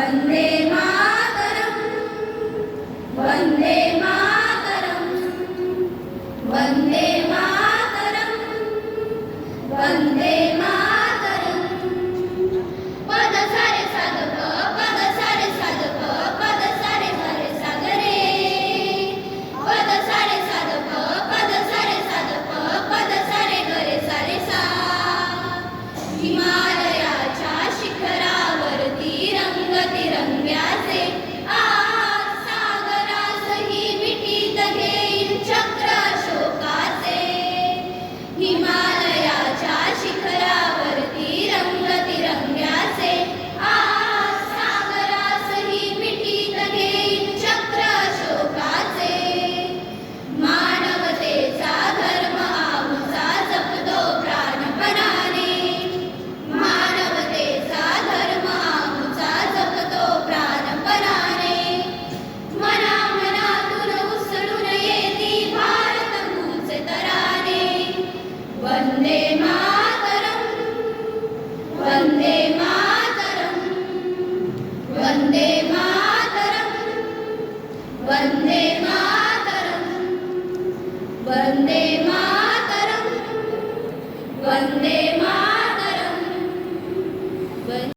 वन्दे मातरम् वन्दे मातरम् वन्दे मातरम् वन्दे मातरम् पद सारे साध प पद सारे साध प पद सारे सारे साध रे पद सारे साध प पद सारे साध प पद सारे गरे सारे सा हिमालयाच्या शिखरावरती रंगतिरंग्याचे आज सागरासही मिठीत घेईल चक्र अशोकाचे हिमालयाच्या शिखरावरती रंगतिरंग्याचे आज सागरासही मिठीत घेईल चक्र अशोकाचे मानवतेचा धर्म आमचा जपतो प्राणपणाने मानवतेचा धर्म आमचा जपतो प्राणपणाने मनामनातून उसळून येती भारतभूचे तराने वंदे मातरम् वंदे मातरम् वंदे मातरम् वंदे मातरम् वंदे मातरम् वंदे